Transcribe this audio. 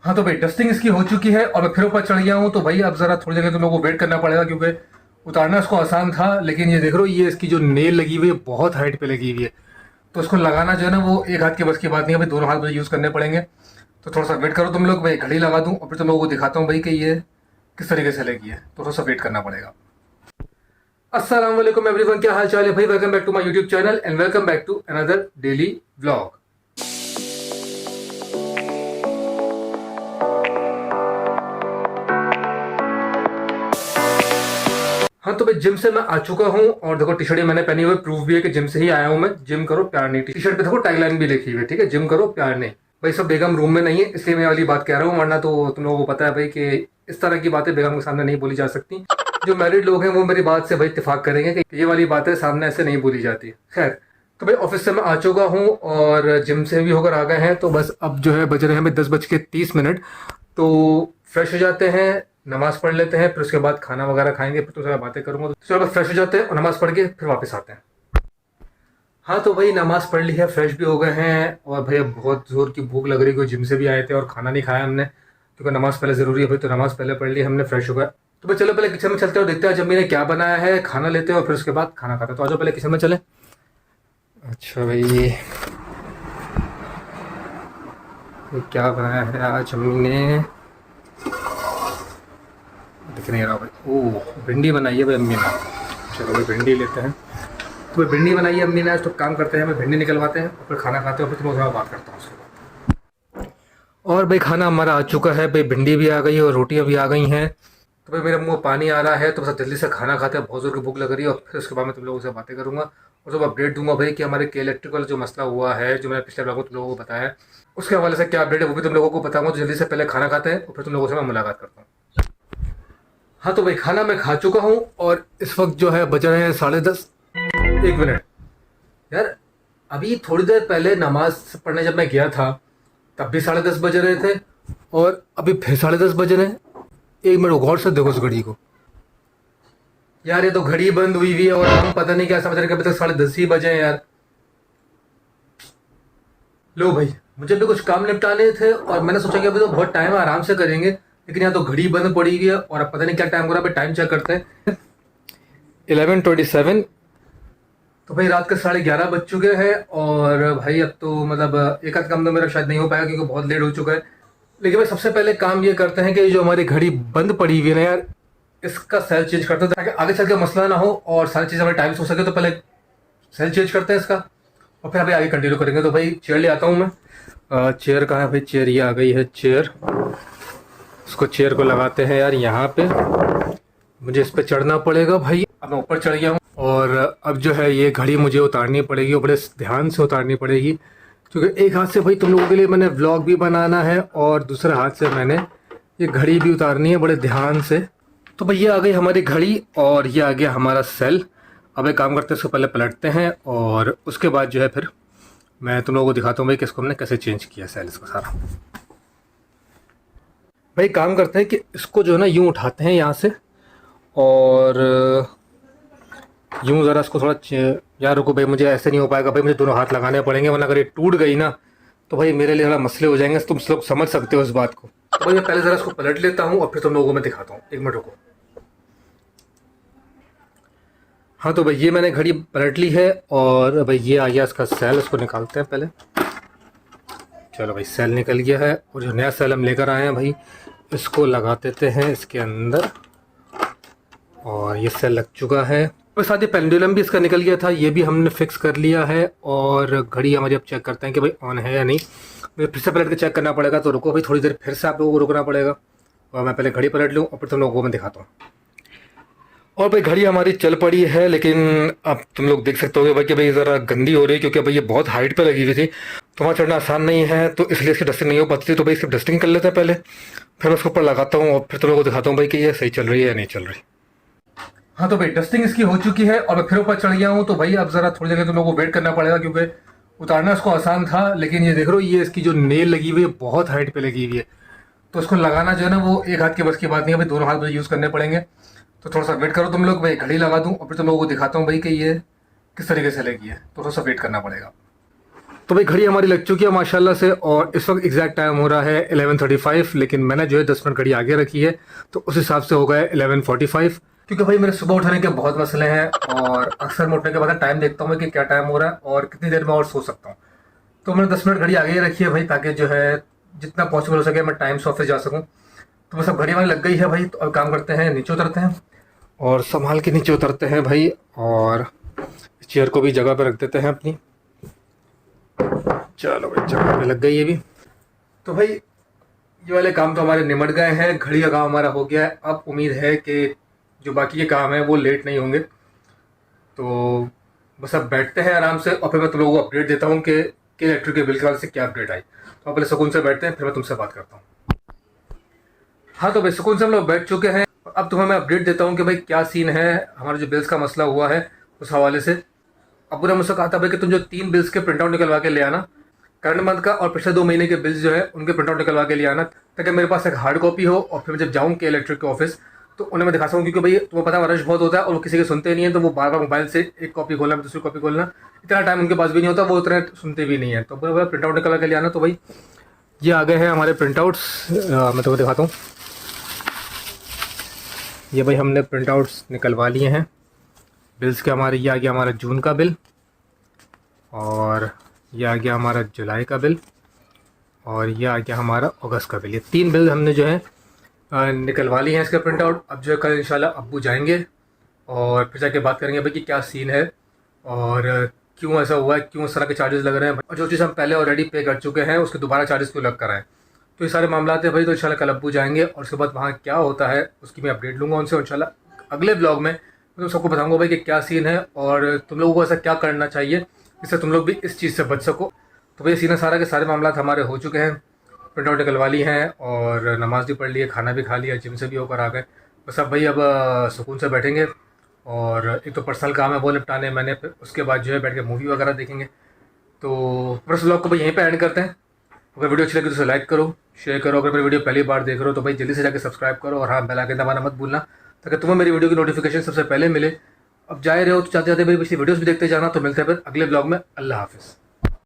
हाँ तो भाई डस्टिंग इसकी हो चुकी है और मैं फिर ऊपर चढ़ गया हूँ। तो भाई अब ज़रा थोड़ी देर तुम लोगों को वेट करना पड़ेगा क्योंकि उतारना इसको आसान था, लेकिन ये देख रहे हो ये इसकी जो नेल लगी हुई है बहुत हाइट पे लगी हुई है। तो इसको लगाना जो है ना वो एक हाथ के बस की बात नहीं है भाई, दोनों हाथ मुझे यूज़ करने पड़ेंगे। तो थोड़ा सा वेट करो तुम लोग, भाई घड़ी लगा दूँ और फिर तुम लोगों को दिखाता हूँ भाई कि ये किस तरीके से लगी है। तो थोड़ा सा वेट करना पड़ेगा। अस्सलाम वालेकुम एवरीवन, क्या हाल चाल है भाई। Welcome back to my YouTube channel and welcome back to another daily vlog. हाँ तो भाई जिम से मैं आ चुका हूँ और देखो टी शर्ट मैंने पहनी हुई, प्रूफ भी है कि जिम से ही आया हूँ मैं। जिम करो प्यार नहीं, टी शर्ट पे देखो टैगलाइन भी लिखी हुई है, ठीक है, जिम करो प्यार नहीं। भाई सब बेगम रूम में नहीं है इसलिए मैं वाली बात कह रहा हूँ, वरना तो तुम लोगों को पता है भाई कि इस तरह की बातें बेगम के सामने नहीं बोली जा सकती। जो मैरिड लोग हैं वो मेरी बात से भाई इत्तेफाक करेंगे कि ये वाली बातें सामने ऐसे नहीं बोली जाती। खैर तो भाई ऑफिस से मैं आ चुका हूँ और जिम से भी होकर आ गए हैं। तो बस अब जो है बज रहे हैं हमें 10:30। तो फ्रेश हो जाते हैं, नमाज पढ़ लेते हैं, फिर उसके बाद खाना वगैरह खाएंगे, फिर तो सारा बातें करूंगा। तो चलो बस फ्रेश हो जाते हैं और नमाज पढ़ के फिर वापस आते हैं। हाँ तो भाई नमाज पढ़ ली है, फ्रेश भी हो गए हैं और भाई अब बहुत जोर की भूख लग रही है, जिम से भी आए थे और खाना नहीं खाया हमने क्योंकि नमाज पहले ज़रूरी है भाई। तो नमाज पहले पढ़ ली हमने, फ्रेश हो गए। तो भाई चलो पहले किचन में चलते हैं और देखते हैं जब मैंने क्या बनाया है, खाना लेते हैं और फिर उसके बाद खाना खाते हैं। तो आ जाओ पहले किचन में चले। अच्छा भाई ये क्या बनाया है आज अम्मी ने, दिख नहीं रहा भाई। ओह भिंडी बनाई है भाई अम्मी ने। चलो भाई भिंडी लेते हैं। तो भाई भिंडी बनाई है अम्मी ने आज, तो काम करते हैं हमें भिंडी निकलवाते हैं और फिर खाना खाते हैं और फिर तुम्हें थोड़ा बात करता हूँ उसके बाद। और भाई खाना हमारा आ चुका है भाई, भिंडी भी आ गई है और रोटियाँ भी आ गई हैं। तो भाई मेरे मुंह में पानी आ रहा है, तो बस जल्दी से खाना खाते हैं, बहुत जोर की भूख लग रही है। और फिर उसके बाद मैं तुम लोगों से बातें करूँगा और जब अपडेट दूंगा भाई कि हमारे के इलेक्ट्रिकल जो मसला हुआ है, जो मैंने पिछले ब्लॉग में तुम लोगों को बताया है, उसके हवाले से क्या अपडेट है वो भी तुम लोगों को बताऊंगा। तो जल्दी से पहले खाना खाते हैं और फिर तुम लोगों से मैं मुलाकात करता हूँ। हाँ तो भाई खाना मैं खा चुका हूँ और इस वक्त जो है बज रहे हैं 10:30। 1 मिनट यार, अभी थोड़ी देर पहले नमाज पढ़ने जब मैं गया था तब भी 10:30 बज रहे थे और अभी फिर 10:30 बज रहे हैं। 1 मिनट गौर से देखो उस घड़ी को यार, ये तो घड़ी बंद हुई हुई है और हम पता नहीं क्या समझ रहे हैं कि अभी तक 10:30 ही बजे हैं यार। लो भाई मुझे भी कुछ काम निपटाने थे और मैंने सोचा कि अभी तो बहुत टाइम है, आराम से करेंगे, लेकिन यहाँ तो घड़ी बंद पड़ी हुई है और अब पता नहीं क्या टाइम हो रहा है। टाइम चेक करते हैं, 11:27। तो भाई रात के 11:30 बज चुके हैं और भाई अब तो मतलब एक आध काम तो मेरा शायद नहीं हो पाएगा क्योंकि बहुत लेट हो चुका है। लेकिन भाई सबसे पहले काम ये करते हैं कि जो हमारी घड़ी बंद पड़ी हुई है ना यार, इसका सेल चेंज करते हैं ताकि आगे चल के मसला ना हो और सारी चीज़ हमारे टाइम से हो सके। तो पहले सेल चेंज करते हैं इसका और फिर अभी आगे कंटिन्यू करेंगे। तो भाई चेयर ले आता हूँ मैं। चेयर कहाँ है भाई, चेयर ये आ गई है चेयर। इसको चेयर को लगाते हैं यार यहाँ पे, मुझे इस पर चढ़ना पड़ेगा भाई। अब मैं ऊपर चढ़ गया हूँ और अब जो है ये घड़ी मुझे उतारनी पड़ेगी और बड़े ध्यान से उतारनी पड़ेगी क्योंकि एक हाथ से भाई तुम लोगों के लिए मैंने व्लॉग भी बनाना है और दूसरे हाथ से मैंने ये घड़ी भी उतारनी है बड़े ध्यान से। तो भाई ये आ गई हमारी घड़ी और ये आ गया हमारा सेल। अब एक काम करते हैं, इसको पहले पलटते हैं और उसके बाद जो है फिर मैं तुम लोगों को दिखाता हूँ भाई कि इसको हमने कैसे चेंज किया सेल इसका सारा। भाई काम करते हैं कि इसको जो है ना यूँ उठाते हैं यहाँ से और यूँ ज़रा इसको थोड़ा यार रुको भाई, मुझे ऐसे नहीं हो पाएगा भाई, मुझे दोनों हाथ लगाने पड़ेंगे वरना अगर ये टूट गई ना तो भाई मेरे लिए थोड़ा मसले हो जाएंगे। तुम लोग समझ सकते हो इस बात को। तो भाई मैं पहले ज़रा इसको पलट लेता हूँ और फिर तुम लोगों को मैं दिखाता हूँ। 1 मिनट रुको। हाँ तो भाई ये मैंने घड़ी पलट ली है और भाई ये आ गया इसका सेल, इसको निकालते हैं पहले। चलो भाई सेल निकल गया है और जो नया सेल हम लेकर आए हैं भाई इसको लगा देते हैं इसके अंदर और ये सेल लग चुका है। और साथ ही पेंडुलम भी इसका निकल गया था, ये भी हमने फिक्स कर लिया है और घड़ी हमारी अब चेक करते हैं कि भाई ऑन है या नहीं। मुझे फिर से पलट के चेक करना पड़ेगा, तो रुको भाई थोड़ी देर फिर से आप लोगों को रुकना पड़ेगा और मैं पहले घड़ी पलट लूँ और फिर तुम लोगों को मैं दिखाता हूँ। और भाई घड़ी हमारी चल पड़ी है, लेकिन अब तुम लोग देख सकते हो भाई कि भाई ज़रा गंदी हो रही है क्योंकि भाई ये बहुत हाइट पे लगी हुई थी, तो वहाँ चढ़ना आसान नहीं है, तो इसलिए इसकी डस्टिंग नहीं हो पाती थी। तो भाई इसकी डस्टिंग कर लेते हैं पहले, फिर मैं उसके ऊपर लगाता हूँ और फिर तुम लोगों को दिखाता हूँ भाई कि ये सही चल रही है या नहीं चल रही। हाँ तो भाई डस्टिंग इसकी हो चुकी है और मैं फिर ऊपर चढ़ गया हूँ। तो भाई अब ज़रा थोड़ी देर तुम लोगों को वेट करना पड़ेगा क्योंकि उतारना इसको आसान था, लेकिन ये देख रहे हो ये इसकी जो नेल लगी हुई है बहुत हाइट पे लगी हुई है। तो इसको लगाना जो है ना वो एक हाथ के बस की बात नहीं है भाई, दोनों हाथ मुझे यूज़ करने पड़ेंगे। तो थोड़ा सा वेट करो तुम लोग, भाई घड़ी लगा दूँ और फिर तुम लोगों को दिखाता हूँ भाई कि ये किस तरीके से लगी है। तो थोड़ा सा वेट करना पड़ेगा। तो भाई घड़ी हमारी लग चुकी है माशाल्लाह से, और इस वक्त एग्जैक्ट टाइम हो रहा है 11:35, लेकिन मैंने जो है 10 मिनट घड़ी आगे रखी है, तो उस हिसाब से हो गया 11:45। क्योंकि भाई मेरे सुबह उठाने के बहुत मसले हैं, और अक्सर मैं उठने के बाद टाइम देखता हूँ कि क्या टाइम हो रहा है और कितनी देर में और सो सकता हूँ। तो मैंने 10 मिनट घड़ी आगे ही रखी है भाई, ताकि जो है जितना पॉसिबल हो सके मैं टाइम से ऑफिस जा सकूँ। तो बस अब घड़ी हमारी लग गई है भाई, तो अब काम करते हैं, नीचे उतरते हैं और संभाल के नीचे उतरते हैं भाई, और चेयर को भी जगह पे रख देते हैं अपनी। चलो भाई जगह पे लग गई है भी। तो भाई ये वाले काम तो हमारे निमट गए हैं, घड़ी का काम हमारा हो गया है। अब उम्मीद है कि जो बाकी के काम है वो लेट नहीं होंगे। तो बस अब बैठते हैं आराम से, और फिर मैं तुम लोगों को अपडेट देता हूँ कि इलेक्ट्रिक के बिल के बाद से क्या अपडेट आई। तो पहले सुकून से बैठते हैं, फिर मैं तुमसे बात करता हूँ। हाँ तो भाई सुकून से हम लोग बैठ चुके हैं। अब तुम्हें मैं अपडेट देता हूँ कि भाई क्या सीन है, हमारा जो बिल्स का मसला हुआ है उस हवाले से। अबू ने मुझसे कहा था भाई कि तुम जो 3 बिल्स के प्रिंट आउट निकलवा के ले आना, करंट मंथ का और पिछले 2 महीने के बिल्स जो है उनके प्रिंट आउट निकलवा के ले आना, ताकि मेरे पास एक हार्ड कॉपी हो, और फिर मैं जब जाऊँ के इलेक्ट्रिक के ऑफिस तो उन्हें मैं दिखा सकूँ। क्योंकि भाई तुम्हें पता है रश बहुत होता है और वो किसी के सुनते नहीं है, तो वो बार बार मोबाइल से एक कॉपी खोलना दूसरी कॉपी खोलना, इतना टाइम उनके पास भी नहीं होता, वो उतना सुनते भी नहीं है। तो प्रिंट आउट निकलवा के ले आना। तो भाई ये आ गए हैं हमारे प्रिंट आउट्स, मैं तुम्हें दिखाता हूँ। ये भाई हमने प्रिंट आउट्स निकलवा लिए हैं बिल्स के हमारे। ये आ गया हमारा जून का बिल, और ये आ गया हमारा जुलाई का बिल, और ये आ गया हमारा अगस्त का बिल। ये 3 बिल हमने जो है निकलवा लिए हैं इसके प्रिंट आउट। अब जो है कल इंशाल्लाह अब्बू जाएंगे और फिर जाके बात करेंगे भाई कि क्या सीन है और क्यों ऐसा हुआ है, क्यों इस तरह के चार्जेस लग रहे हैं, और जो चीज़ हम पहले ऑलरेडी पे कर चुके हैं उसके दोबारा चार्जेस क्यों लग कर आए। तो ये सारे मामला है भाई। तो इंशाल्लाह कल अब्बू जाएंगे और उसके बाद वहाँ क्या होता है उसकी मैं अपडेट लूँगा उनसे। इंशाल्लाह अगले ब्लॉग में मैं सबको बताऊँगा भाई कि क्या सीन है और तुम लोगों को ऐसा क्या करना चाहिए जिससे तुम लोग भी इस चीज़ से बच सको। तो भाई सीन सारा के सारे मामला हमारे हो चुके हैं, प्रिंट आउट निकलवा ली हैं और नमाज़ भी पढ़ ली है, खाना भी खा लिया, जिम से भी होकर आ गए। बस अब भाई अब सुकून से बैठेंगे, और एक तो पर्सनल काम है वो निपटाने मैंने, फिर उसके बाद जो है बैठ के मूवी वगैरह देखेंगे। तो बस ब्लॉग को भाई यहीं पे एंड करते हैं। अगर वीडियो अच्छी लगी तो उसे लाइक करो, शेयर करो। अगर मेरी वीडियो पहली बार देख रहे हो तो भाई जल्दी से जाकर सब्सक्राइब करो, और हाँ बेल आइकन दबाना मत भूलना, ताकि तुम्हें मेरी वीडियो की नोटिफिकेशन सबसे पहले मिले। अब जा रहे हो तो चाहते चाहते मेरी पिछली वीडियोस भी देखते जाना। तो मिलते हैं फिर अगले ब्लॉग में। अल्लाह हाफिज़।